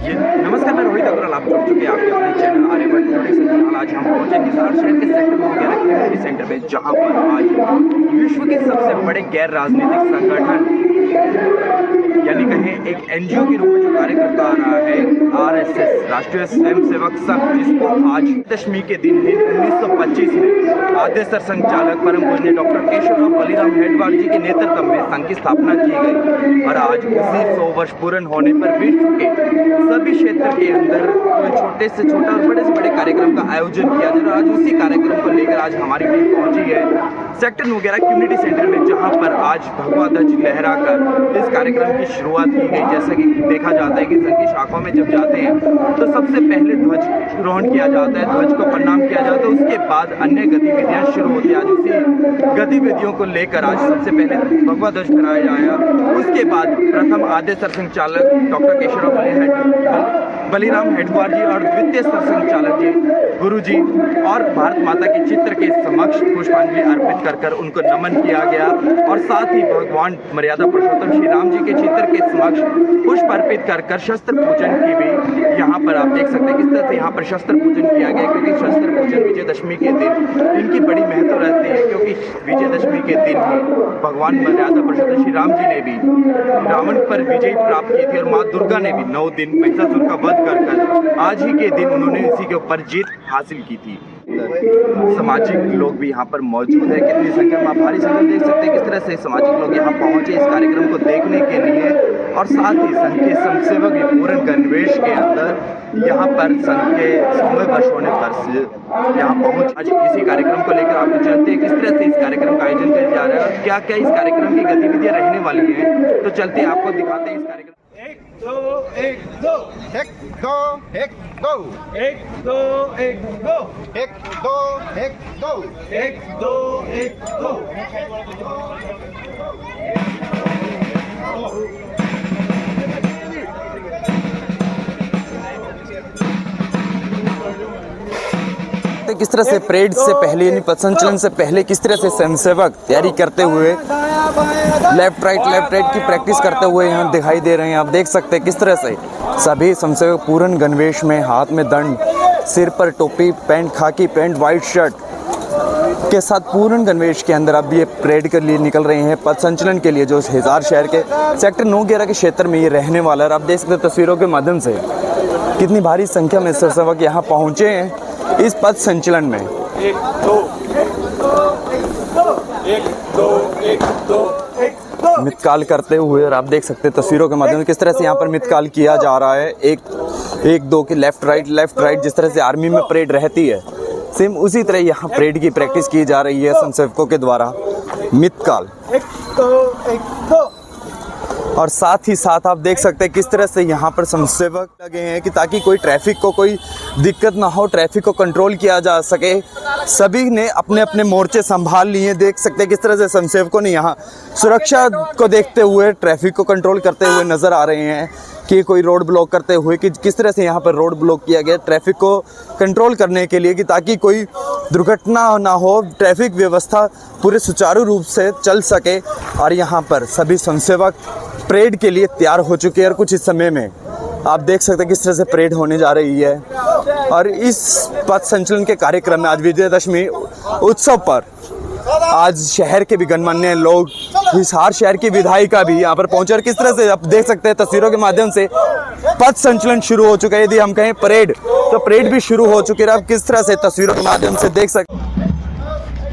नमस्कार, मैं रोहित अग्रवाल। आप जुड़ चुके हैं आपके अपने चैनल आर्यभट्ट फिलहाल आज हम पहुंचे हिसार शहर के सेक्टर 9 कम्युनिटी सेंटर में, जहां पर आज विश्व के सबसे बड़े गैर राजनीतिक संगठन यानी कहें एक एनजीओ के रूप में जो कार्य करता आ रहा है आरएसएस, राष्ट्रीय स्वयंसेवक संघ, जिसको आज दशमी के दिन 1925 में आद्य सरसंघचालक परम पूज्य डॉक्टर केशवराव बलिराम हेडवार जी के नेतृत्व में संघ की स्थापना की गई। और आज उसी 100 वर्ष पूर्ण होने पर विश्व के सभी क्षेत्र के अंदर छोटे से छोटा और बड़े से बड़े कार्यक्रम का आयोजन किया जा रहा है। आज उसी कार्यक्रम को लेकर आज हमारी टीम पहुंची है सेक्टर 9 कम्युनिटी सेंटर में, जहां पर आज भगवा ध्वज लहराकर इस कार्यक्रम की शुरुआत की गई। जैसा कि देखा जाता है कि संघ की शाखाओं में जब जाते हैं तो सबसे पहले ध्वजारोहण किया जाता है, ध्वज को प्रणाम किया जाता है, उसके बाद अन्य गतिविधियां शुरू होती हैं। आज उसी गतिविधियों को लेकर आज सबसे पहले भगवा ध्वज फहराया जाएगा। उसके बाद प्रथम आद्य सरसंघचालक डॉक्टर केशवराव बलिराम हेडवार जी और द्वितीय सरसंघचालक जी गुरु जी और भारत माता के चित्र के समक्ष पुष्पांजलि अर्पित कर उनको नमन किया गया। और साथ ही भगवान मर्यादा पुरुषोत्तम श्री राम जी के चित्र के समक्ष पुष्प अर्पित कर शस्त्र पूजन की भी यहाँ पर आप देख सकते हैं किस तरह से यहाँ पर शस्त्र पूजन किया गया। क्योंकि शस्त्र पूजन विजयदशमी के दिन इनकी बड़ी महत्व रहती है, क्योंकि विजयदशमी के दिन ही भगवान मर्यादा पुरुषोत्तम श्री राम जी ने भी रावण पर विजय प्राप्त की थी और माँ दुर्गा ने भी 9 दिन महिषासुर का वध कर आज ही के दिन उन्होंने इसी के ऊपर जीत हासिल की थी। सामाजिक लोग भी यहाँ पर मौजूद है, कितनी संख्या में आप भारी संख्या देख सकते हैं किस तरह से सामाजिक लोग यहाँ पहुंचे इस कार्यक्रम को देखने के लिए। और साथ ही संघ के स्वयंसेवक पूर्ण गणवेश के अंदर यहाँ पर संघ के 100वें वर्ष होने पर यहाँ पहुंच आज इसी कार्यक्रम को लेकर आपको जानते हैं किस तरह से इस कार्यक्रम का आयोजन किया जा रहा है और क्या क्या इस कार्यक्रम की गतिविधियां रहने वाली हैं। तो चलते हैं आपको दिखाते हैं इस कार्यक्रम। 1 2 1 2 1 2 1 2 1 2 1 2 1 2 1 2 1 2 1 2 किस तरह से परेड से पहले यानी पथ संचलन से पहले किस तरह से स्वयंसेवक तैयारी करते हुए लेफ्ट राइट की प्रैक्टिस करते हुए यहाँ दिखाई दे रहे हैं। आप देख सकते हैं किस तरह से सभी स्वयंसेवक पूर्ण गणवेश में, हाथ में दंड, सिर पर टोपी, पैंट खाकी पैंट, वाइट शर्ट के साथ पूर्ण गणवेश के अंदर अब ये परेड के लिए निकल रहे हैं पथ संचलन के लिए, जो हिसार शहर के सेक्टर 9 के क्षेत्र में ये रहने वाला है। आप देख सकते हैं तस्वीरों के माध्यम से कितनी भारी संख्या में स्वयंसेवक यहाँ पहुँचे हैं इस पथ संचलन में। 1 2 1 2 1 2 1 मितकाल करते हुए, और आप देख सकते हैं तस्वीरों के माध्यम से किस तरह से यहाँ पर मितकाल किया जा रहा है। 1 2 की लेफ्ट राइट जिस तरह से आर्मी में परेड रहती है, सेम उसी तरह यहाँ परेड की प्रैक्टिस की जा रही है स्वयंसेवकों के द्वारा मितकाल। 1 2 1 2 और साथ ही साथ आप देख सकते हैं किस तरह से यहाँ पर स्वयंसेवक लगे हैं कि ताकि कोई ट्रैफिक को कोई दिक्कत ना हो, ट्रैफिक को कंट्रोल किया जा सके। सभी ने अपने अपने मोर्चे संभाल लिए। देख सकते हैं किस तरह से स्वयंसेवकों ने यहाँ सुरक्षा को देखते हुए ट्रैफिक को कंट्रोल करते हुए नज़र आ रहे हैं कि कोई रोड ब्लॉक करते हुए कि किस तरह से यहाँ पर रोड ब्लॉक किया गया ट्रैफिक को कंट्रोल करने के लिए कि ताकि कोई दुर्घटना ना हो, ट्रैफिक व्यवस्था पूरे सुचारू रूप से चल सके। और यहाँ पर सभी स्वयंसेवक परेड के लिए तैयार हो चुके हैं और कुछ इस समय में आप देख सकते हैं किस तरह से परेड होने जा रही है। और इस पथ संचलन के कार्यक्रम में आज विजयदशमी उत्सव पर आज शहर के भी गणमान्य लोग, हिसार शहर की विधायिका भी यहाँ पर पहुंचे और किस तरह से आप देख सकते हैं तस्वीरों के माध्यम से पथ संचलन शुरू हो चुका है। यदि हम कहें परेड तो परेड भी शुरू हो चुकी है। आप किस तरह से तस्वीरों के माध्यम से देख सकते हैं,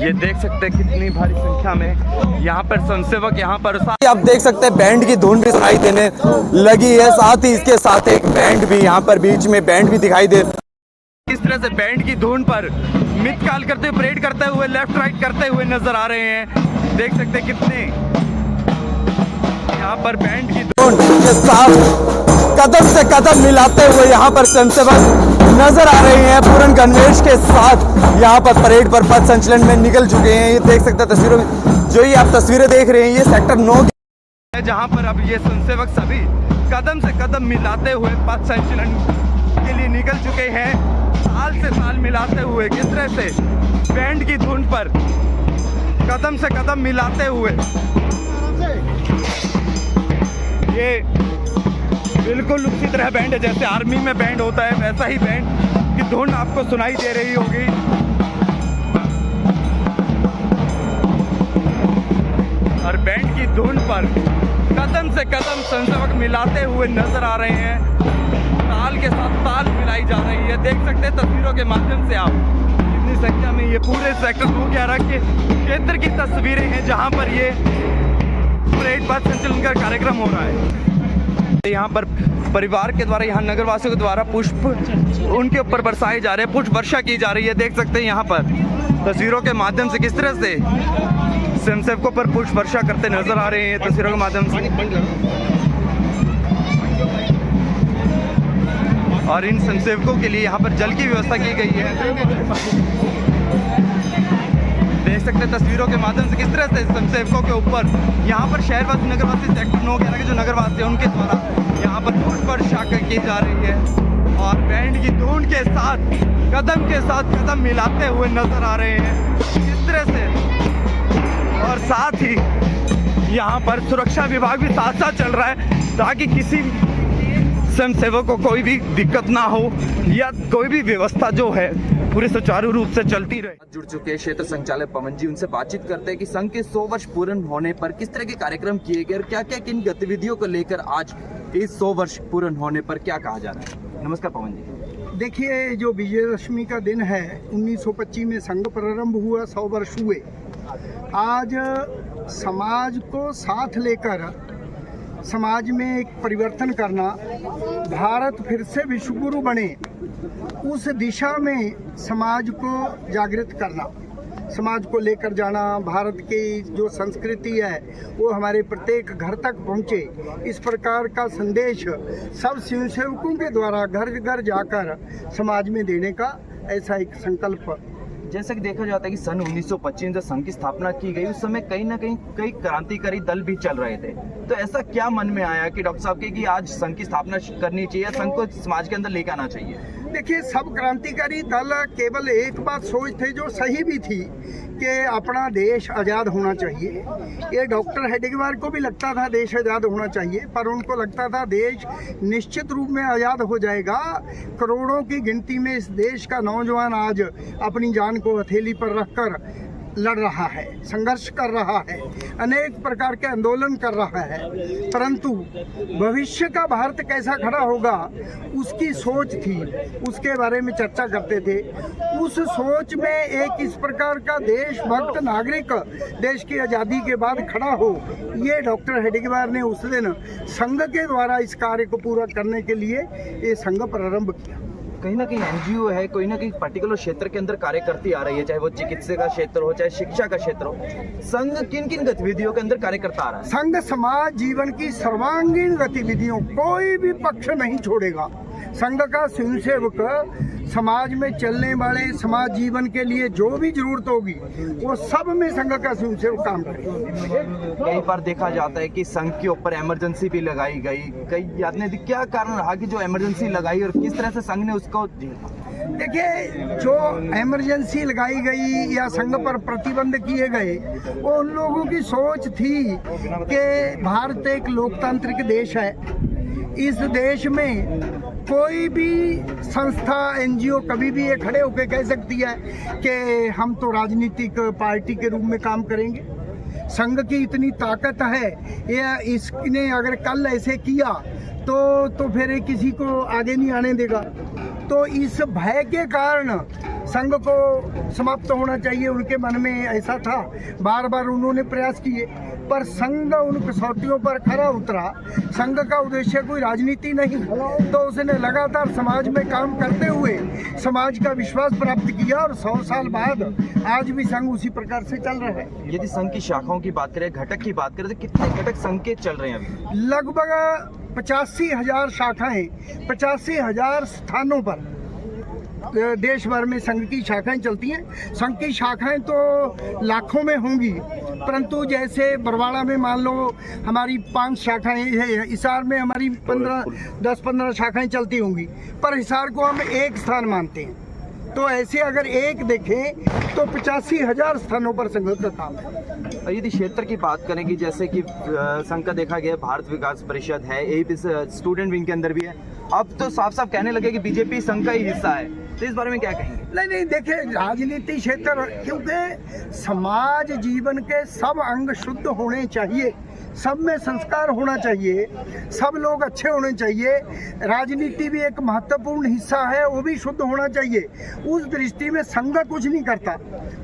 ये देख सकते हैं कितनी भारी संख्या में यहाँ पर स्वयंसेवक यहाँ पर आप देख सकते हैं बैंड की धुन भी सुनाई देने लगी है। साथ ही इसके साथ एक बैंड भी यहाँ पर बीच में बैंड भी दिखाई दे किस तरह से बैंड की धुन पर मितकाल करते हुए परेड करते हुए लेफ्ट राइट करते हुए नजर आ रहे हैं। देख सकते हैं कितने यहाँ पर बैंड की धुन के साथ कदम से कदम मिलाते हुए यहाँ पर स्वयंसेवक नजर आ रहे हैं पूर्ण गणवेश के साथ यहाँ पर परेड पर पथ संचलन में निकल चुके हैं। ये देख सकते हैं तस्वीरों में, जो ये आप तस्वीरें देख रहे हैं ये सेक्टर 9 है, जहाँ पर अब ये स्वयंसेवक सभी कदम से कदम मिलाते हुए पथ संचलन के लिए निकल चुके हैं, ताल से ताल मिलाते हुए किस तरह से बैंड की धुन पर कदम से कदम मिलाते हुए ये बिल्कुल उसी तरह बैंड है जैसे आर्मी में बैंड होता है, वैसा ही बैंड की धुन आपको सुनाई दे रही होगी। और बैंड की धुन पर कदम से कदम स्वयंसेवक मिलाते हुए नजर आ रहे हैं, ताल के साथ ताल मिलाई जा रही है। देख सकते हैं तस्वीरों के माध्यम से आप कितनी संख्या में ये पूरे सेक्टर 211 के क्षेत्र की तस्वीरें हैं जहां पर ये परेड पथ संचलन का कार्यक्रम हो रहा है। यहाँ पर परिवार के द्वारा, यहाँ नगरवासियों के द्वारा पुष्प उनके ऊपर बरसाए जा रहे हैं, पुष्प वर्षा की जा रही है। देख सकते हैं यहाँ पर तस्वीरों के माध्यम से किस तरह से स्वयंसेवकों पर पुष्प वर्षा करते नजर आ रहे हैं तस्वीरों के माध्यम से। और इन स्वयंसेवकों के लिए यहाँ पर जल की व्यवस्था की गई है। देख सकते हैं तस्वीरों के माध्यम से किस तरह से स्वयंसेवकों के ऊपर यहाँ पर शहरवासी नगरवासी सेक्टर 911 के जो नगरवासी हैं उनके द्वारा यहाँ पर पुष्प वर्षा की जा रही है। और बैंड की धुन के साथ कदम मिलाते हुए नजर आ रहे हैं किस तरह से। और साथ ही यहाँ पर सुरक्षा विभाग भी साथ साथ चल रहा है ताकि किसी स्वयंसेवक को कोई भी दिक्कत ना हो या कोई भी व्यवस्था जो है पूरे सुचारू रूप से चलती रहे। जुड़ चुके क्षेत्र संचालक पवन जी, उनसे बातचीत करते हैं कि संघ के 100 वर्ष पूर्ण होने पर किस तरह के कार्यक्रम किए गए और क्या क्या किन गतिविधियों को लेकर आज इस 100 वर्ष पूर्ण होने पर क्या कहा जा रहा है। नमस्कार पवन जी। देखिए, जो विजयदशमी का दिन है 1925 में संघ प्रारंभ हुआ, 100 वर्ष हुए। आज समाज को साथ लेकर समाज में एक परिवर्तन करना, भारत फिर से विश्वगुरु बने उस दिशा में समाज को जागृत करना, समाज को लेकर जाना, भारत की जो संस्कृति है वो हमारे प्रत्येक घर तक पहुँचे, इस प्रकार का संदेश सब स्वयंसेवकों के द्वारा घर घर जाकर समाज में देने का ऐसा एक संकल्प। जैसा कि देखा जाता है कि सन 1925 जब संघ की स्थापना की गई उस समय कहीं ना कहीं कई क्रांतिकारी दल भी चल रहे थे, तो ऐसा क्या मन में आया कि डॉक्टर साहब के कि आज संघ की स्थापना करनी चाहिए, संघ को समाज के अंदर लेकर आना चाहिए। देखिए, सब क्रांतिकारी दल केवल एक बात सोचते जो सही भी थी कि अपना देश आज़ाद होना चाहिए। ये डॉक्टर हेडगेवार को भी लगता था देश आज़ाद होना चाहिए, पर उनको लगता था देश निश्चित रूप में आज़ाद हो जाएगा। करोड़ों की गिनती में इस देश का नौजवान आज अपनी जान को हथेली पर रखकर लड़ रहा है, संघर्ष कर रहा है, अनेक प्रकार के आंदोलन कर रहा है, परंतु भविष्य का भारत कैसा खड़ा होगा उसकी सोच थी, उसके बारे में चर्चा करते थे। उस सोच में एक इस प्रकार का देशभक्त नागरिक देश की आज़ादी के बाद खड़ा हो, ये डॉक्टर हेडगेवार ने उस दिन संघ के द्वारा इस कार्य को पूरा करने के लिए ये संघ प्रारंभ किया। कहीं ना कहीं एनजीओ है, कोई ना कहीं पर्टिकुलर क्षेत्र के अंदर कार्य करती आ रही है, चाहे वो चिकित्सा का क्षेत्र हो चाहे शिक्षा का क्षेत्र हो। संघ किन किन गतिविधियों के अंदर कार्य करता आ रहा है? संघ समाज जीवन की सर्वांगीण गतिविधियों कोई भी पक्ष नहीं छोड़ेगा। संघ का स्वयंसेवक समाज में चलने वाले समाज जीवन के लिए जो भी जरूरत होगी वो सब में संघ का स्वयंसेवक काम करेगा। कई बार देखा जाता है कि संघ के ऊपर इमरजेंसी भी लगाई गई, कई आपने क्या कारण रहा कि जो इमरजेंसी लगाई और किस तरह से संघ ने उसको झेला? देखिए, जो इमरजेंसी लगाई गई या संघ पर प्रतिबंध किए गए वो उन लोगों की सोच थी कि भारत एक लोकतांत्रिक देश है, इस देश में कोई भी संस्था एनजीओ कभी भी ये खड़े होकर कह सकती है कि हम तो राजनीतिक पार्टी के रूप में काम करेंगे। संघ की इतनी ताकत है, या इसने अगर कल ऐसे किया तो फिर ये किसी को आगे नहीं आने देगा। तो इस भय के कारण संघ को समाप्त होना चाहिए, उनके मन में ऐसा था। बार बार उन्होंने प्रयास किए पर संघ उन कसौटियों पर खरा उतरा। संघ का उद्देश्य कोई राजनीति नहीं, तो उसने लगातार समाज में काम करते हुए समाज का विश्वास प्राप्त किया और 100 साल बाद आज भी संघ उसी प्रकार से चल रहा है। यदि संघ की शाखाओं की बात करें, घटक की बात करें, तो कितने घटक संघ के चल रहे हैं अभी? लगभग 85,000 शाखाएं 85,000 स्थानों पर देश भर में संघ की शाखाएं चलती हैं। संघ की शाखाएं तो लाखों में होंगी, परंतु जैसे बरवाड़ा में मान लो हमारी 5 शाखाएं हैं, हिसार में हमारी 10-15 शाखाएं चलती होंगी, पर हिसार को हम एक स्थान मानते हैं। तो ऐसे अगर एक देखें तो 85,000 स्थानों पर संघ का काम है। यदि क्षेत्र की बात करें कि जैसे कि संघ का देखा गया भारत विकास परिषद है, एबीपी स्टूडेंट विंग के अंदर भी है, अब तो साफ साफ कहने लगे कि बीजेपी संघ का ही हिस्सा है, तो इस बारे में क्या कहेंगे? नहीं देखिए, राजनीति क्षेत्र, क्योंकि समाज जीवन के सब अंग शुद्ध होने चाहिए, सब में संस्कार होना चाहिए, सब लोग अच्छे होने चाहिए, राजनीति भी एक महत्वपूर्ण हिस्सा है, वो भी शुद्ध होना चाहिए। उस दृष्टि में संघ कुछ नहीं करता,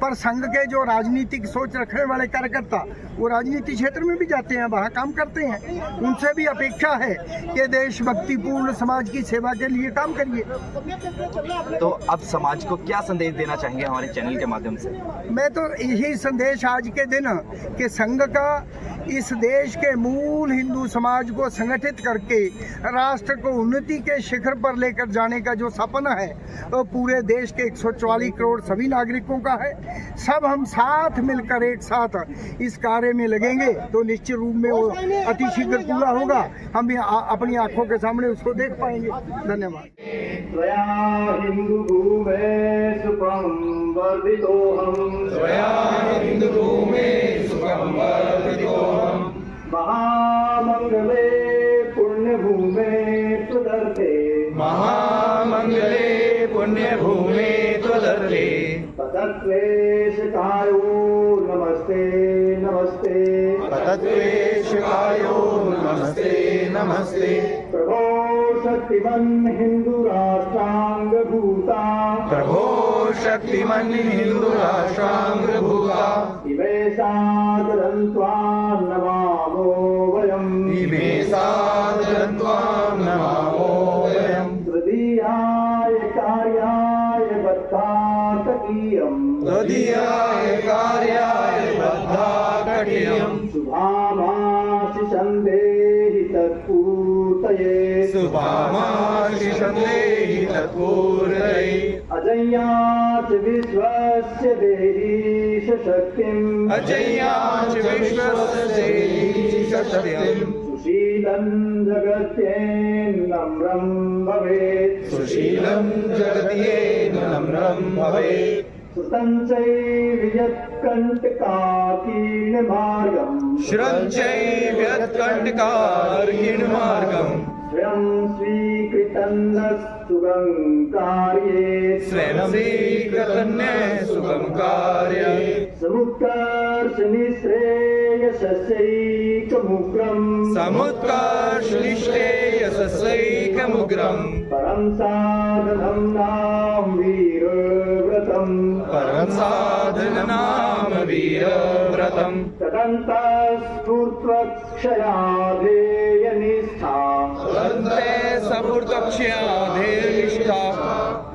पर संघ के जो राजनीतिक सोच रखने वाले कार्यकर्ता वो राजनीति क्षेत्र में भी जाते हैं, वहाँ काम करते हैं, उनसे भी अपेक्षा है कि देशभक्तिपूर्ण समाज की सेवा के लिए काम करिए। तो अब समाज को क्या संदेश देना चाहेंगे हमारे चैनल के माध्यम से? मैं तो यही संदेश आज के दिन कि संघ का इस देश के मूल हिंदू समाज को संगठित करके राष्ट्र को उन्नति के शिखर पर लेकर जाने का जो सपना है वो पूरे देश के 144 करोड़ सभी नागरिकों का है। सब हम साथ मिलकर एक साथ इस कार्य में लगेंगे तो निश्चित रूप में वो अतिशीघ्र पूरा होगा, हम भी अपनी आंखों के सामने उसको देख पाएंगे। धन्यवाद। हिंदू भूमे सुखम वर्धितोहम्, हिंदू भूमे सुखम वर्धितोहम्, महामंगले पुण्य भूमे त्वदर्थे, महामंगले पुण्य भूमे त्वदर्थे, पतत्वेशकायो नमस्ते नमस्ते, पतत्वेशकायो नमस्ते नमस्ते, प्रभो शक्तिमन् हिंदू राष्ट्रांग भूता, प्रभो शक्तिमन् हिंदू राष्ट्रांग भूता, इमे सादरं त्वां नमामो वयम्, इमे सादरं त्वां नमामो वयम्, तदीयाय कार्याय बद्धाकटीयम्, तदीयाय कार्याय बद्धाकटीयम्, शुभामाशिषं देहि तत्पूर्तये, शुभामाशिषं देहि तत्पूर्तये, अजय्याच विश्वस्य देहीश शक्तिम्, अजय्याच विश्वस्य देहीश शक्तिम्, सुशीलं जगत्येन नम्रं भवेत्, सुशीलं जगत्येन नम्रं भवेत्, श्रुतं चैव यत्कण्टकाकीर्णमार्गम्, श्रुतं चैव यत्कण्टकाकीर्णमार्गम्, स्वयं स्वीकृतन्न सुगं कार्ये, स्वयं स्वीकृतन्न सुगं कार्ये, समुत्कर्ष निःश्रेयसस्यैकमुग्रम्, समुत्कर्ष निःश्रेयसस्यैकमुग्रम्, परं साधनं नाम वीरव्रतम्, परं साधनं नाम वीरव्रतम्, तदन्तःस्फूर्त्वक्षयाधेयनिष्ठा, तदन्तःस्फूर्त्वक्षयाधेयनिष्ठा,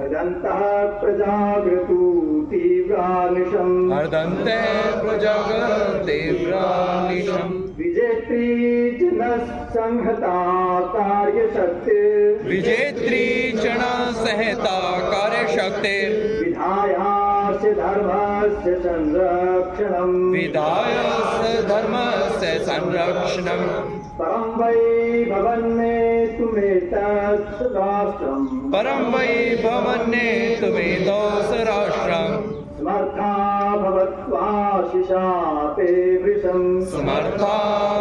हृदन्तः प्रजागृतु तीव्रानिशम्, हृदन्तः प्रजागृतीव्रानिशम्, विजेत्री जनसंहता कार्यशक्ति, विजेत्री जनसंहता कार्यशक्ति, विधायास्य धर्मस्य संरक्षणम्, विधायास्य धर्मस्य संरक्षणम्, परं वै भवन्नेतुमेतत्सराष्ट्रम्, परं वै भवन्नेतुमेतत्सराष्ट्रम्, समर्था भवत्वाशिषा ते वृषम्, समर्था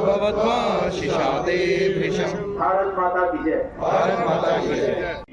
भवत्वाशिषा ते वृषम्। भारत माता की जय, भारत माता की जय।